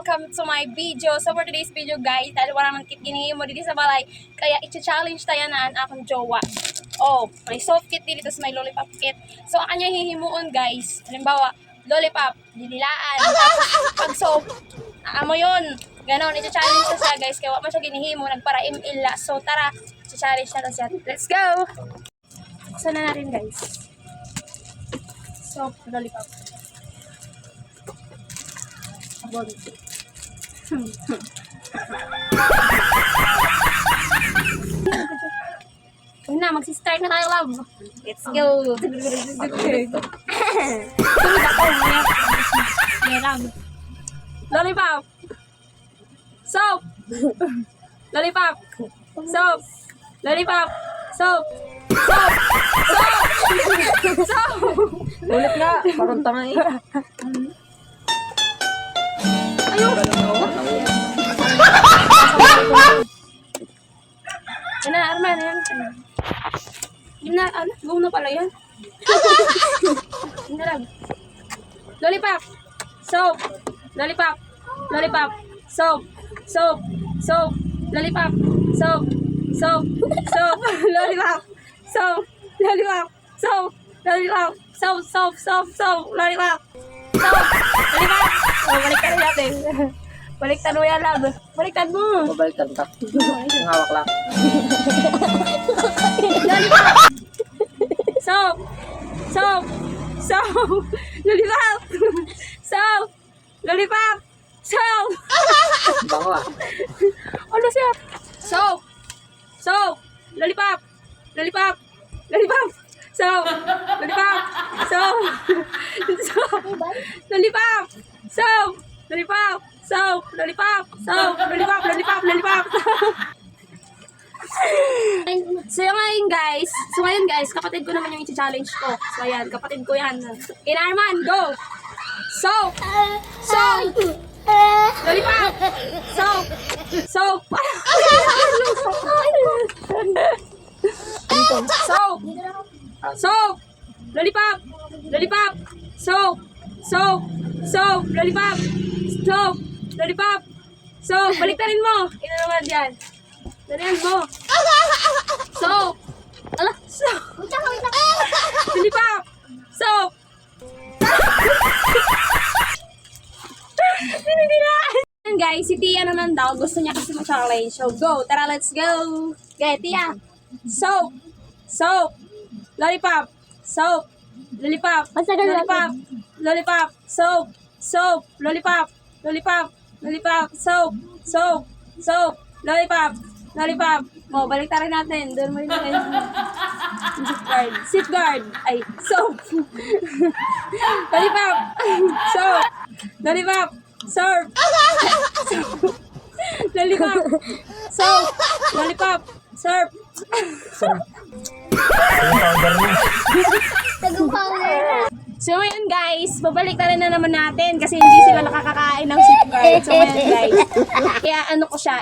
welcome to my video. So for today's video guys, dahil wala man kit ginihi mo dito sa balay, kaya i-challenge tayo na ang akong jowa. Oh, may soft kit dito sa may lollipop kit. So ang kanya hihimuon guys, halimbawa, lollipop, dinilaan, tapos pag soap, amo yun. Ganon, i-challenge na siya guys, kaya wala man siya ginihimo, nagparaim illa. So tara, i-challenge na siya. Let's go! Buksan na natin guys. Soap, lollipop. Body. Na, magsi-start na tayo, love. Let's go. Lollipop. Soap. Lollipop. Soap. Lollipop. Soap. Soap. Soap. Soap. Ulit nga, parang tanga eh. Ayun. Yan na, Arman. Yan. Yun na, ano? Go na pala yan. Yun na lang. Lollipop. Soap. Lollipop. Lollipop. Soap. Soap. Soap. Lollipop. Soap. Soap. Soap. Lollipop. Soap. Lollipop. Soap. Lollipop. Soap. Soap. Soap. Soap. Lollipop. Soap. Lollipop. Oh, baliktad natin. Baliktad mo yan, love. Baliktad mo. Mabaliktad ka. Ang hawak lang. Lollipop. Soap. Soap. Soap. Lollipop. Soap. Lollipop. Soap. Bango ah. Ano siya? Soap. Soap. Lollipop. Lollipop. Lollipop. Soap. Lollipop. Soap. Soap. Lollipop. Soap. Lollipop. Soap. Lollipop. Soap. Lollipop. Lollipop. Lollipop. So ngayon guys, kapatid ko naman yung i-challenge ko. So ayan, kapatid ko yan. Inarman, go! Soap! Soap! Lollipop! Soap! Soap! Soap! Soap! Lollipop! Lollipop! Soap! Soap! Soap! Lollipop! Soap! Lollipop! Soap! Baliktarin mo! Ino naman yan. Dalihan mo! Soap! Ala! Soap! Lollipop! Soap! Pinagdilaan! Guys, si Tia naman daw. Gusto niya kasi mag-challenge. So, go! Tara, let's go! Okay, Tia! Soap! Soap! Lollipop! Soap! Lollipop! Lollipop! Lollipop! Soap! Soap! Lollipop! Lollipop! Lollipop! Soap! Soap! Soap! Lollipop! Lollipop! Oh, baliktarin natin. Doon mo rin natin. Safeguard. Safeguard! Ay, soap! Lollipop! Soap! Lollipop! Soap! Lollipop! Soap! Lollipop! Soap! So ngayon guys, babalik na naman natin kasi hindi sila nakakakain ng safeguard. So ngayon guys, kaya ano ko siya,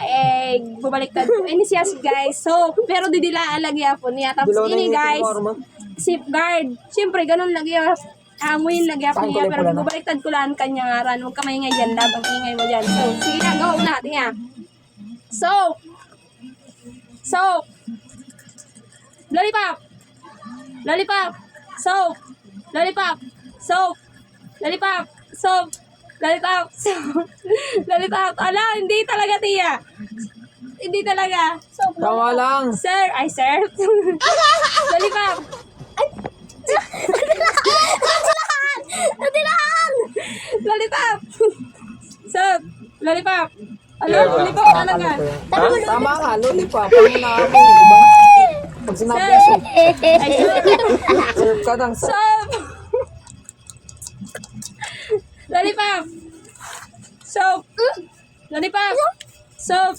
babaliktad ko. Ini siya guys. So, pero didilaan lagi po niya. Tapos ini guys, safeguard. Siyempre, ganun lagi hanguin lagi ako niya. Pero babaliktad ko lang kanya ngaran. Huwag ka maingay dyan, labang ingay mo dyan. So, sige na, go natin ya. So, Lollipop! Lollipop! Soap! Lollipop! Soap! Lollipop! Soap! Lollipop! Soap! Lollipop! Ala, hindi talaga, Tia! Hindi talaga! Soap! Tama lang. Sir! Ay, sir! Lollipop! Natilaan! Lollipop! Soap! Lollipop! Ano? Lollipop talaga! Tama ka, lollipop. Parang nakakapin, di ba? Pag sinabi yung soup, Ay, sir! serve ka ng soup. Soap! Lollipop! Soap! Lollipop! Soap!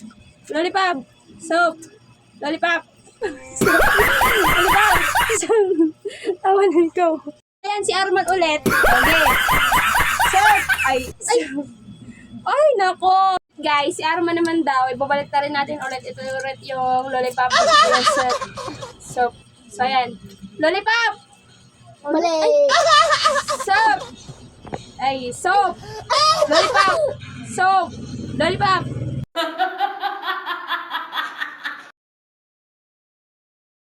Lollipop! Soap! Lollipop! Lollipop! Tawa na ikaw. Ayan, si Arman ulit. Okay. Soap! Ay! Ay, nako! Guys, si Arman naman daw. Ibabalik na rin natin ulit. Ito ulit yung lollipop. Soap. So, ayan. Lollipop! Mali. Soap! Ay, soap! Lollipop! Soap. Lollipop.